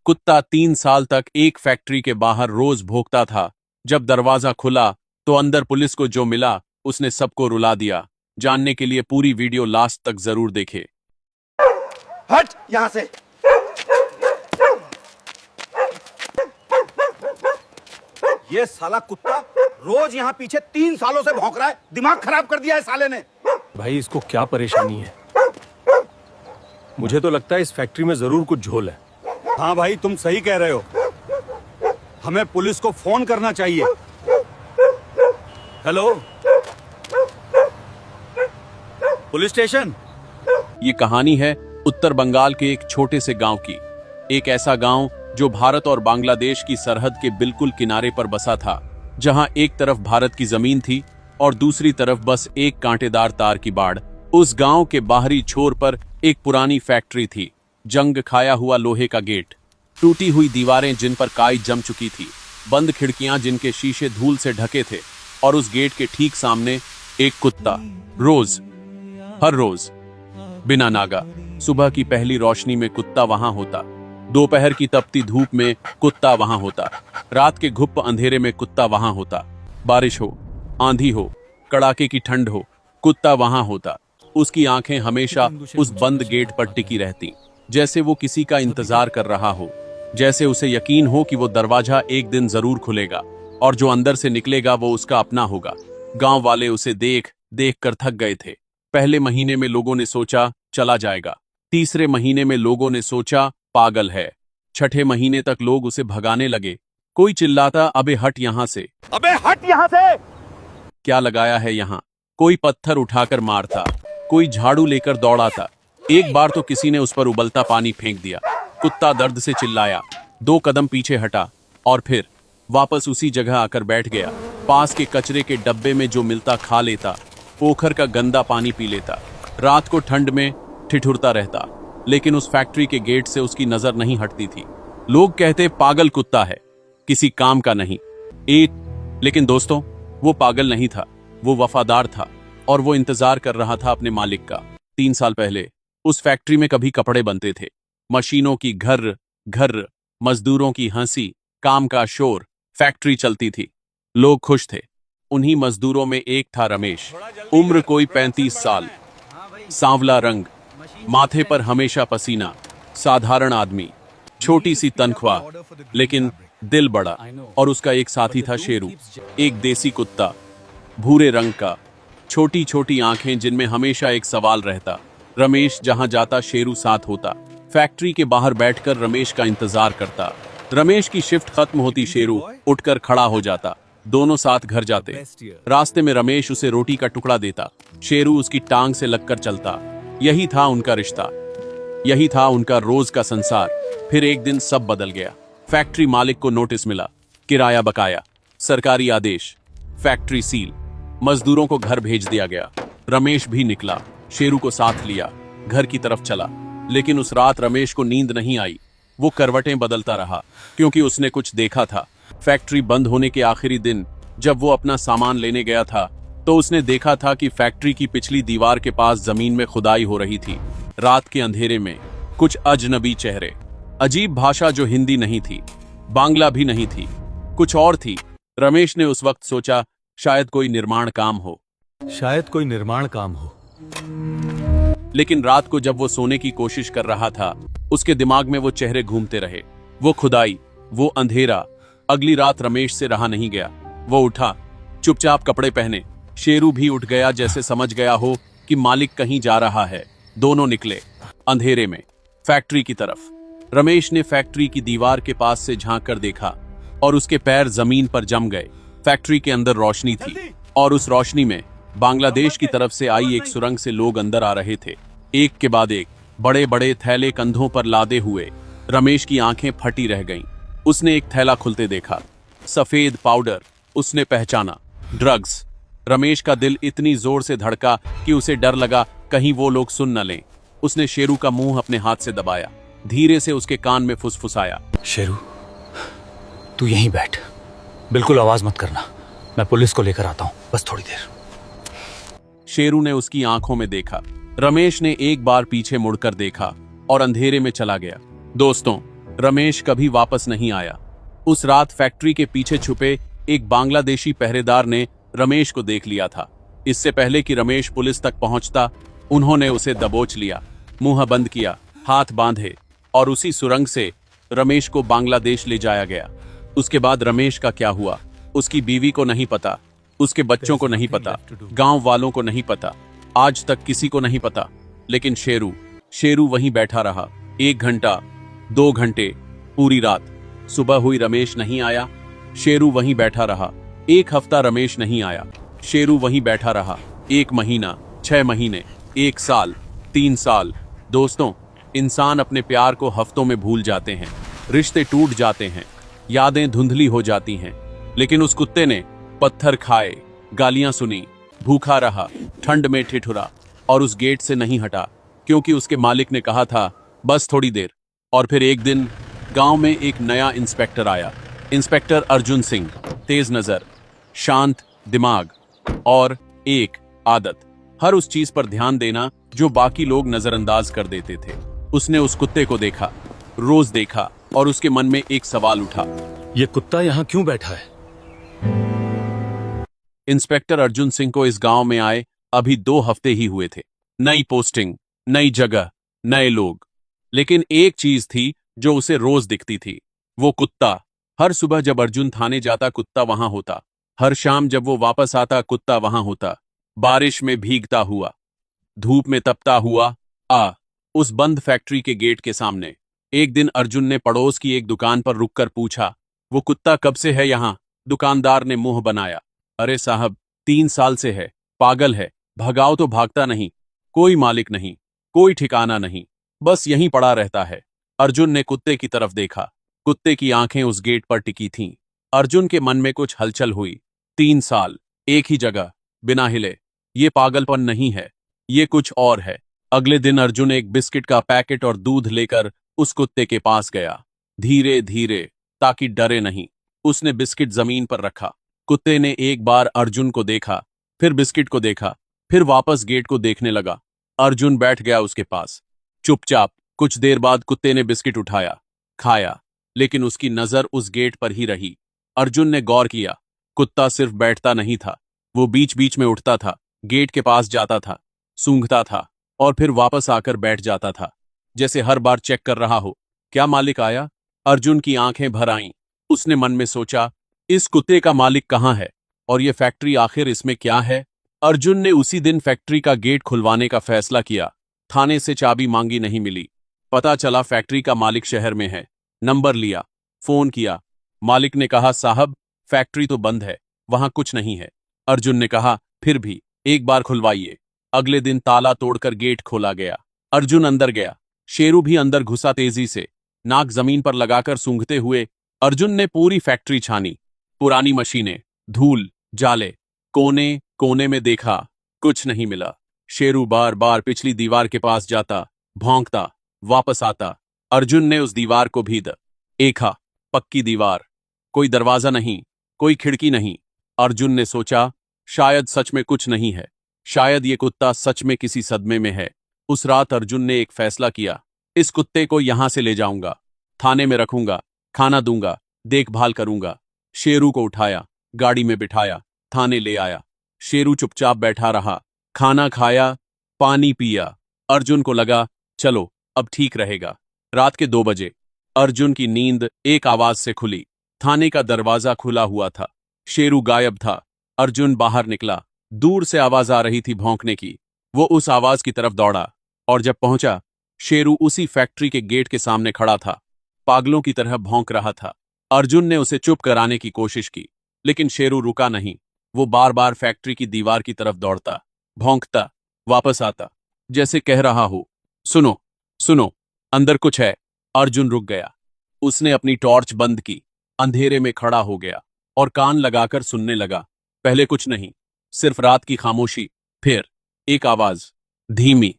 कुत्ता 3 साल तक एक फैक्ट्री के बाहर रोज भौंकता था। जब दरवाजा खुला तो अंदर पुलिस को जो मिला उसने सबको रुला दिया। जानने के लिए पूरी वीडियो लास्ट तक जरूर देखें। हट यहां से। ये साला कुत्ता रोज यहाँ पीछे 3 सालों से भौंक रहा है। दिमाग खराब कर दिया है साले ने। भाई इसको क्या परेशानी है? मुझे तो लगता है इस फैक्ट्री में जरूर कुछ झोल है। हाँ भाई तुम सही कह रहे हो। हमें पुलिस को फोन करना चाहिए। Hello police station. ये कहानी है उत्तर बंगाल के एक छोटे से गांव की। एक ऐसा गांव जो भारत और बांग्लादेश की सरहद के बिल्कुल किनारे पर बसा था, जहां एक तरफ भारत की जमीन थी और दूसरी तरफ बस एक कांटेदार तार की बाड़। उस गांव के बाहरी छोर पर एक पुरानी फैक्ट्री थी। जंग खाया हुआ लोहे का गेट, टूटी हुई दीवारें जिन पर काई जम चुकी थी, बंद खिड़कियां जिनके शीशे धूल से ढके थे, और उस गेट के ठीक सामने एक कुत्ता। हर रोज बिना नागा सुबह की पहली रोशनी में कुत्ता वहां होता, दोपहर की तपती धूप में कुत्ता वहां होता, रात के घुप अंधेरे में कुत्ता वहां होता, बारिश हो, आंधी हो, कड़ाके की ठंड हो, कुत्ता वहां होता। उसकी आंखें हमेशा उस बंद गेट पर टिकी रहती, जैसे वो किसी का इंतजार कर रहा हो, जैसे उसे यकीन हो कि वो दरवाजा एक दिन जरूर खुलेगा और जो अंदर से निकलेगा वो उसका अपना होगा। गांव वाले उसे देख देख कर थक गए थे। पहले महीने में लोगों ने सोचा चला जाएगा, तीसरे महीने में लोगों ने सोचा पागल है, छठे महीने तक लोग उसे भगाने लगे। कोई चिल्लाता अबे हट यहां से, अबे हट यहां से, क्या लगाया है यहां। कोई पत्थर उठाकर मारता, कोई झाड़ू लेकर दौड़ाता। एक बार तो किसी ने उस पर उबलता पानी फेंक दिया। कुत्ता दर्द से चिल्लाया, 2 कदम पीछे हटा और फिर वापस उसी जगह आकर बैठ गया। पास के कचरे के डब्बे में जो मिलता खा लेता, पोखर का गंदा पानी पी लेता, रात को ठंड में ठिठुरता रहता, लेकिन उस फैक्ट्री के गेट से उसकी नजर नहीं हटती थी। लोग कहते पागल कुत्ता है, किसी काम का नहीं। लेकिन दोस्तों, वो पागल नहीं था, वो वफादार था और वो इंतजार कर रहा था अपने मालिक का। 3 साल पहले उस फैक्ट्री में कभी कपड़े बनते थे, मशीनों की घर घर, मजदूरों की हंसी, काम का शोर, फैक्ट्री चलती थी, लोग खुश थे। उन्हीं मजदूरों में एक था रमेश। उम्र कोई 35 साल, सांवला रंग, माथे पर हमेशा पसीना, साधारण आदमी, छोटी सी तनख्वाह, लेकिन दिल बड़ा। और उसका एक साथी था शेरू, एक देसी कुत्ता, भूरे रंग का, छोटी छोटी आंखें जिनमें हमेशा एक सवाल रहता। रमेश जहां जाता शेरू साथ होता। फैक्ट्री के बाहर बैठकर रमेश का इंतजार करता। रमेश की शिफ्ट खत्म होती, शेरू उठकर खड़ा हो जाता, दोनों साथ घर जाते। रास्ते में रमेश उसे रोटी का टुकड़ा देता, शेरू उसकी टांग से लगकर चलता। यही था उनका रिश्ता, यही था उनका रोज का संसार। फिर एक दिन सब बदल गया। फैक्ट्री मालिक को नोटिस मिला, किराया बकाया, सरकारी आदेश, फैक्ट्री सील, मजदूरों को घर भेज दिया गया। रमेश भी निकला, शेरू को साथ लिया, घर की तरफ चला। लेकिन उस रात रमेश को नींद नहीं आई। वो करवटें बदलता रहा, क्योंकि उसने कुछ देखा था। फैक्ट्री बंद होने के आखिरी दिन जब वो अपना सामान लेने गया था, तो उसने देखा था कि फैक्ट्री की पिछली दीवार के पास जमीन में खुदाई हो रही थी। रात के अंधेरे में कुछ अजनबी चेहरे, अजीब भाषा जो हिंदी नहीं थी, बांग्ला भी नहीं थी, कुछ और थी। रमेश ने उस वक्त सोचा शायद कोई निर्माण काम हो, शायद कोई निर्माण काम हो। लेकिन रात को जब वो सोने की कोशिश कर रहा था, उसके दिमाग में वो चेहरे घूमते रहे। वो खुदाई, वो अंधेरा। अगली रात रमेश से रहा नहीं गया। वो उठा, चुपचाप कपड़े पहने। शेरू भी उठ गया, जैसे समझ गया हो कि मालिक कहीं जा रहा है। दोनों निकले अंधेरे में फैक्ट्री की तरफ। रमेश ने फैक्ट्री की दीवार के पास से झांक कर देखा और उसके पैर जमीन पर जम गए। फैक्ट्री के अंदर रोशनी थी और उस रोशनी में बांग्लादेश की तरफ से आई एक सुरंग से लोग अंदर आ रहे थे, एक के बाद एक, बड़े बड़े थैले कंधों पर लादे हुए। रमेश की आंखें फटी रह गईं। उसने एक थैला खुलते देखा, सफेद पाउडर। उसने पहचाना, ड्रग्स। रमेश का दिल इतनी जोर से धड़का कि उसे डर लगा कहीं वो लोग सुन न लें। उसने शेरू का मुंह अपने हाथ से दबाया, धीरे से उसके कान में फुसफुसाया, शेरू तू यहीं बैठ, बिल्कुल आवाज मत करना, मैं पुलिस को लेकर आता हूं, बस थोड़ी देर। शेरू ने उसकी आंखों में देखा। रमेश ने एक बार पीछे मुड़कर देखा और अंधेरे में चला गया। दोस्तों, रमेश कभी वापस नहीं आया। उस रात फैक्ट्री के पीछे छुपे एक बांग्लादेशी पहरेदार ने रमेश को देख लिया था। इससे पहले कि रमेश पुलिस तक पहुंचता, उन्होंने उसे दबोच लिया, मुंह बंद किया, हाथ बांधे और उसी सुरंग से रमेश को बांग्लादेश ले जाया गया। उसके बाद रमेश का क्या हुआ, उसकी बीवी को नहीं पता, उसके बच्चों को नहीं पता, गांव वालों को नहीं पता, आज तक किसी को नहीं पता। लेकिन शेरू वहीं बैठा रहा। 1 घंटा, 2 घंटे, पूरी रात। सुबह हुई, रमेश नहीं आया। शेरू वहीं बैठा रहा। 1 हफ्ता, रमेश नहीं आया। शेरू वहीं बैठा रहा। 1 महीना, 6 महीने, 1 साल, 3 साल। दोस्तों, इंसान अपने प्यार को हफ्तों में भूल जाते हैं, रिश्ते टूट जाते हैं, यादें धुंधली हो जाती हैं। लेकिन उस कुत्ते ने पत्थर खाए, गालियां सुनी, भूखा रहा, ठंड में ठिठुरा और उस गेट से नहीं हटा, क्योंकि उसके मालिक ने कहा था बस थोड़ी देर। और फिर एक दिन गांव में एक नया इंस्पेक्टर आया। इंस्पेक्टर अर्जुन सिंह, तेज नजर, शांत दिमाग और एक आदत, हर उस चीज पर ध्यान देना जो बाकी लोग नजरअंदाज कर देते थे। उसने उस कुत्ते को देखा, रोज देखा, और उसके मन में एक सवाल उठा, ये कुत्ता यहाँ क्यों बैठा है? इंस्पेक्टर अर्जुन सिंह को इस गांव में आए अभी 2 हफ्ते ही हुए थे। नई पोस्टिंग, नई जगह, नए लोग। लेकिन एक चीज थी जो उसे रोज दिखती थी, वो कुत्ता। हर सुबह जब अर्जुन थाने जाता, कुत्ता वहां होता। हर शाम जब वो वापस आता, कुत्ता वहां होता। बारिश में भीगता हुआ, धूप में तपता हुआ, उस बंद फैक्ट्री के गेट के सामने। एक दिन अर्जुन ने पड़ोस की एक दुकान पर रुककर पूछा, वो कुत्ता कब से है यहां? दुकानदार ने मुंह बनाया, अरे साहब, 3 साल से है, पागल है, भगाओ तो भागता नहीं, कोई मालिक नहीं, कोई ठिकाना नहीं, बस यहीं पड़ा रहता है। अर्जुन ने कुत्ते की तरफ देखा। कुत्ते की आंखें उस गेट पर टिकी थीं। अर्जुन के मन में कुछ हलचल हुई। 3 साल, एक ही जगह, बिना हिले, ये पागलपन नहीं है, ये कुछ और है। अगले दिन अर्जुन एक बिस्किट का पैकेट और दूध लेकर उस कुत्ते के पास गया। धीरे धीरे, ताकि डरे नहीं, उसने बिस्किट जमीन पर रखा। कुत्ते ने एक बार अर्जुन को देखा, फिर बिस्किट को देखा, फिर वापस गेट को देखने लगा। अर्जुन बैठ गया उसके पास, चुपचाप। कुछ देर बाद कुत्ते ने बिस्किट उठाया, खाया, लेकिन उसकी नजर उस गेट पर ही रही। अर्जुन ने गौर किया, कुत्ता सिर्फ बैठता नहीं था, वो बीच बीच में उठता था, गेट के पास जाता था, सूंघता था और फिर वापस आकर बैठ जाता था, जैसे हर बार चेक कर रहा हो, क्या मालिक आया? अर्जुन की आंखें भर आईं। उसने मन में सोचा, इस कुत्ते का मालिक कहाँ है और ये फैक्ट्री आखिर इसमें क्या है? अर्जुन ने उसी दिन फैक्ट्री का गेट खुलवाने का फैसला किया। थाने से चाबी मांगी, नहीं मिली। पता चला फैक्ट्री का मालिक शहर में है। नंबर लिया, फोन किया। मालिक ने कहा, साहब, फैक्ट्री तो बंद है, वहां कुछ नहीं है। अर्जुन ने कहा, फिर भी एक बार खुलवाइए। अगले दिन ताला तोड़कर गेट खोला गया। अर्जुन अंदर गया। शेरू भी अंदर घुसा, तेजी से, नाक जमीन पर लगाकर सूंघते हुए। अर्जुन ने पूरी फैक्ट्री छानी, पुरानी मशीनें, धूल, जाले, कोने कोने में देखा, कुछ नहीं मिला। शेरू बार बार पिछली दीवार के पास जाता, भौंकता, वापस आता। अर्जुन ने उस दीवार को भी देखा, पक्की दीवार, कोई दरवाजा नहीं, कोई खिड़की नहीं। अर्जुन ने सोचा, शायद सच में कुछ नहीं है, शायद ये कुत्ता सच में किसी सदमे में है। उस रात अर्जुन ने एक फैसला किया, इस कुत्ते को यहां से ले जाऊंगा, थाने में रखूंगा, खाना दूंगा, देखभाल करूंगा। शेरू को उठाया, गाड़ी में बिठाया, थाने ले आया। शेरू चुपचाप बैठा रहा, खाना खाया, पानी पिया। अर्जुन को लगा, चलो अब ठीक रहेगा। रात के 2 बजे अर्जुन की नींद एक आवाज से खुली। थाने का दरवाजा खुला हुआ था, शेरू गायब था। अर्जुन बाहर निकला, दूर से आवाज आ रही थी भौंकने की। वो उस आवाज की तरफ दौड़ा और जब पहुंचा, शेरू उसी फैक्ट्री के गेट के सामने खड़ा था, पागलों की तरह भौंक रहा था। अर्जुन ने उसे चुप कराने की कोशिश की, लेकिन शेरू रुका नहीं। वो बार बार फैक्ट्री की दीवार की तरफ दौड़ता, भौंकता, वापस आता, जैसे कह रहा हो, सुनो सुनो, अंदर कुछ है। अर्जुन रुक गया। उसने अपनी टॉर्च बंद की, अंधेरे में खड़ा हो गया और कान लगाकर सुनने लगा। पहले कुछ नहीं, सिर्फ रात की खामोशी। फिर एक आवाज, धीमी,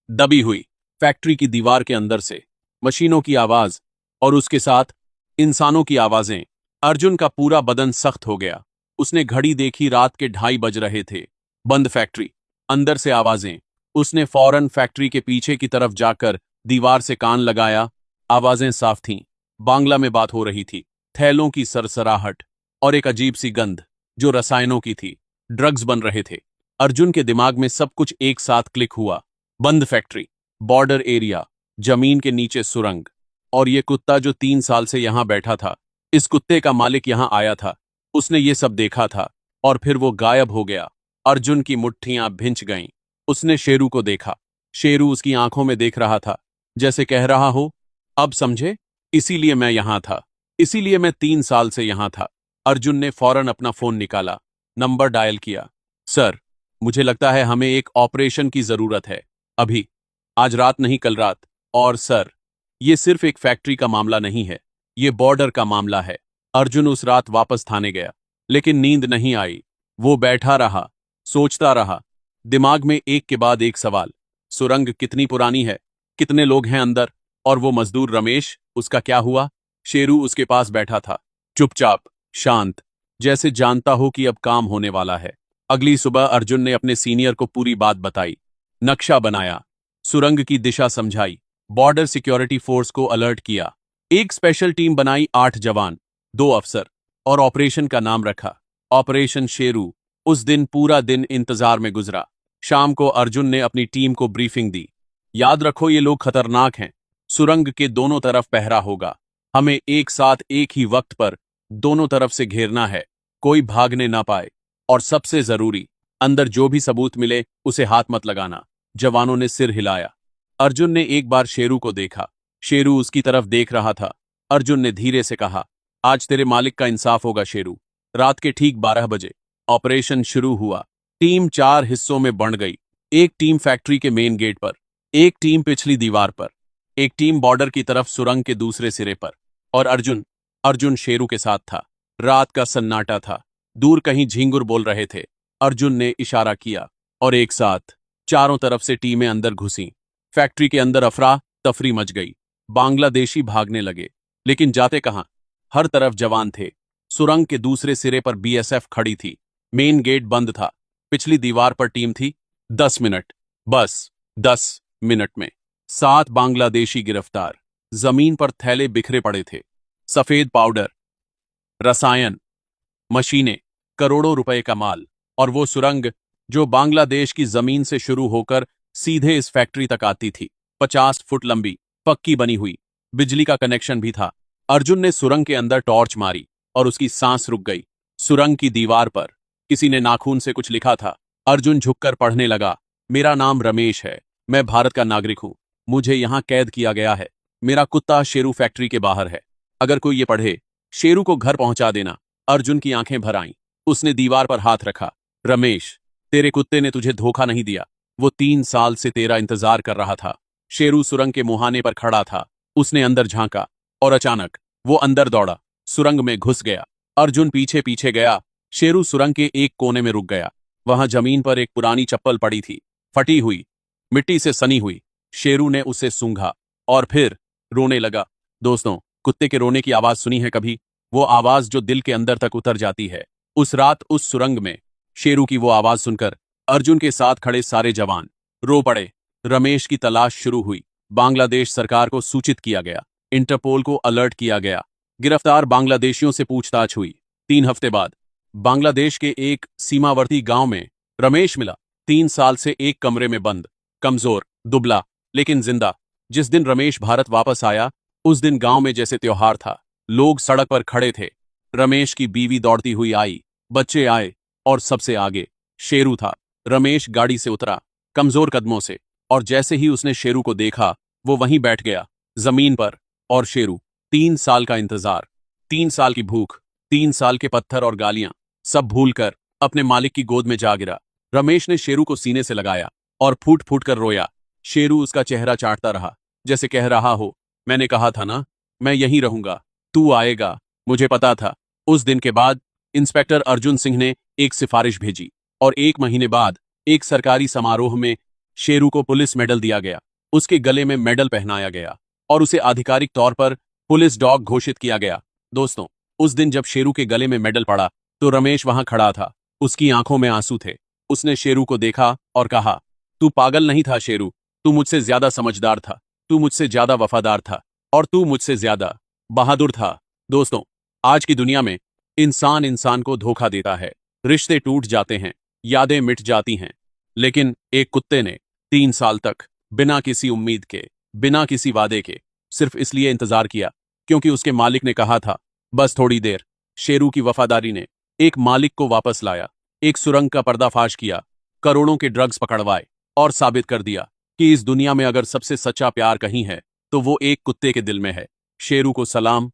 दबी हुई, फैक्ट्री की दीवार के अंदर से, मशीनों की आवाज और उसके साथ इंसानों की आवाजें। अर्जुन का पूरा बदन सख्त हो गया। उसने घड़ी देखी, रात के 2:30 बज रहे थे। बंद फैक्ट्री, अंदर से आवाजें। उसने फौरन फैक्ट्री के पीछे की तरफ जाकर दीवार से कान लगाया। आवाजें साफ थीं। बांग्ला में बात हो रही थी। थैलों की सरसराहट और एक अजीब सी गंध जो रसायनों की थी। ड्रग्स बन रहे थे। अर्जुन के दिमाग में सब कुछ एक साथ क्लिक हुआ। बंद फैक्ट्री, बॉर्डर एरिया, जमीन के नीचे सुरंग, और ये कुत्ता जो 3 साल से यहां बैठा था। इस कुत्ते का मालिक यहां आया था। उसने ये सब देखा था और फिर वो गायब हो गया। अर्जुन की मुट्ठियां भिंच गईं। उसने शेरू को देखा। शेरू उसकी आंखों में देख रहा था, जैसे कह रहा हो, अब समझे, इसीलिए मैं यहां था, इसीलिए मैं 3 साल से यहां था। अर्जुन ने फौरन अपना फोन निकाला, नंबर डायल किया। सर, मुझे लगता है हमें एक ऑपरेशन की जरूरत है, अभी, आज रात नहीं कल रात। और सर, ये सिर्फ एक फैक्ट्री का मामला नहीं है, ये बॉर्डर का मामला है। अर्जुन उस रात वापस थाने गया, लेकिन नींद नहीं आई। वो बैठा रहा, सोचता रहा, दिमाग में एक के बाद एक सवाल। सुरंग कितनी पुरानी है, कितने लोग हैं अंदर, और वो मजदूर रमेश, उसका क्या हुआ? शेरू उसके पास बैठा था, चुपचाप, शांत, जैसे जानता हो कि अब काम होने वाला है। अगली सुबह अर्जुन ने अपने सीनियर को पूरी बात बताई, नक्शा बनाया, सुरंग की दिशा समझाई, बॉर्डर सिक्योरिटी फोर्स को अलर्ट किया, एक स्पेशल टीम बनाई, 8 जवान, 2 अफसर, और ऑपरेशन का नाम रखा, ऑपरेशन शेरू। उस दिन पूरा दिन इंतजार में गुजरा। शाम को अर्जुन ने अपनी टीम को ब्रीफिंग दी। याद रखो, ये लोग खतरनाक हैं। सुरंग के दोनों तरफ पहरा होगा। हमें एक साथ एक ही वक्त पर दोनों तरफ से घेरना है, कोई भागने ना पाए। और सबसे जरूरी, अंदर जो भी सबूत मिले उसे हाथ मत लगाना। जवानों ने सिर हिलाया। अर्जुन ने एक बार शेरू को देखा। शेरू उसकी तरफ देख रहा था। अर्जुन ने धीरे से कहा, आज तेरे मालिक का इंसाफ होगा शेरू। रात के ठीक 12 बजे ऑपरेशन शुरू हुआ। टीम 4 हिस्सों में बंट गई। एक टीम फैक्ट्री के मेन गेट पर, एक टीम पिछली दीवार पर, एक टीम बॉर्डर की तरफ सुरंग के दूसरे सिरे पर। और अर्जुन शेरू के साथ था। रात का सन्नाटा था। दूर कहीं झींगुर बोल रहे थे। अर्जुन ने इशारा किया और एक साथ चारों तरफ से टीमें अंदर घुसीं। फैक्ट्री के अंदर अफरा तफरी मच गई। बांग्लादेशी भागने लगे, लेकिन जाते कहां? हर तरफ जवान थे। सुरंग के दूसरे सिरे पर बीएसएफ खड़ी थी। मेन गेट बंद था। पिछली दीवार पर टीम थी। 10 मिनट, बस 10 मिनट में 7 बांग्लादेशी गिरफ्तार। जमीन पर थैले बिखरे पड़े थे, सफेद पाउडर, रसायन, मशीनें, करोड़ों रुपए का माल। और वो सुरंग जो बांग्लादेश की जमीन से शुरू होकर सीधे इस फैक्ट्री तक आती थी, 50 फुट लंबी, पक्की बनी हुई, बिजली का कनेक्शन भी था। अर्जुन ने सुरंग के अंदर टॉर्च मारी और उसकी सांस रुक गई। सुरंग की दीवार पर किसी ने नाखून से कुछ लिखा था। अर्जुन झुककर पढ़ने लगा, मेरा नाम रमेश है, मैं भारत का नागरिक हूं, मुझे यहां कैद किया गया है, मेरा कुत्ता शेरू फैक्ट्री के बाहर है, अगर कोई ये पढ़े, शेरू को घर पहुंचा देना। अर्जुन की आंखें भर आईं। उसने दीवार पर हाथ रखा, रमेश, तेरे कुत्ते ने तुझे धोखा नहीं दिया, वो 3 साल से तेरा इंतजार कर रहा था। शेरू सुरंग के मुहाने पर खड़ा था। उसने अंदर झांका और अचानक वो अंदर दौड़ा, सुरंग में घुस गया। अर्जुन पीछे पीछे गया। शेरू सुरंग के एक कोने में रुक गया। वहां जमीन पर एक पुरानी चप्पल पड़ी थी, फटी हुई, मिट्टी से सनी हुई। शेरू ने उसे सूंघा और फिर रोने लगा। दोस्तों, कुत्ते के रोने की आवाज सुनी है कभी? वो आवाज जो दिल के अंदर तक उतर जाती है। उस रात उस सुरंग में शेरू की वो आवाज सुनकर अर्जुन के साथ खड़े सारे जवान रो पड़े। रमेश की तलाश शुरू हुई। बांग्लादेश सरकार को सूचित किया गया, इंटरपोल को अलर्ट किया गया। गिरफ्तार बांग्लादेशियों से पूछताछ हुई। 3 हफ्ते बाद बांग्लादेश के एक सीमावर्ती गांव में रमेश मिला। 3 साल से एक कमरे में बंद, कमजोर, दुबला, लेकिन जिंदा। जिस दिन रमेश भारत वापस आया, उस दिन गांव में जैसे त्योहार था। लोग सड़क पर खड़े थे। रमेश की बीवी दौड़ती हुई आई, बच्चे आए, और सबसे आगे शेरू था। रमेश गाड़ी से उतरा, कमजोर कदमों से, और जैसे ही उसने शेरू को देखा, वो वहीं बैठ गया, जमीन पर। और शेरू, 3 साल का इंतजार, 3 साल की भूख, 3 साल के पत्थर और गालियां, सब भूलकर अपने मालिक की गोद में जा गिरा। रमेश ने शेरू को सीने से लगाया और फूट फूट कर रोया। शेरू उसका चेहरा चाटता रहा, जैसे कह रहा हो, मैंने कहा था ना, मैं यहीं रहूंगा, तू आएगा, मुझे पता था। उस दिन के बाद इंस्पेक्टर अर्जुन सिंह ने एक सिफारिश भेजी, और 1 महीने बाद एक सरकारी समारोह में शेरू को पुलिस मेडल दिया गया। उसके गले में मेडल पहनाया गया और उसे आधिकारिक तौर पर पुलिस डॉग घोषित किया गया। दोस्तों, उस दिन जब शेरू के गले में मेडल पड़ा, तो रमेश वहां खड़ा था। उसकी आंखों में आंसू थे। उसने शेरू को देखा और कहा, तू पागल नहीं था शेरू, तू मुझसे ज्यादा समझदार था, तू मुझसे ज्यादा वफादार था। और तू मुझसे ज्यादा बहादुर था। दोस्तों, आज की दुनिया में इंसान इंसान को धोखा देता है, रिश्ते टूट जाते हैं, यादें मिट जाती हैं, लेकिन एक कुत्ते ने 3 साल तक बिना किसी उम्मीद के, बिना किसी वादे के, सिर्फ इसलिए इंतजार किया क्योंकि उसके मालिक ने कहा था बस थोड़ी देर। शेरू की वफादारी ने एक मालिक को वापस लाया, एक सुरंग का पर्दाफाश किया, करोड़ों के ड्रग्स पकड़वाए और साबित कर दिया कि इस दुनिया में अगर सबसे सच्चा प्यार कहीं है तो वो एक कुत्ते के दिल में है। शेरू को सलाम,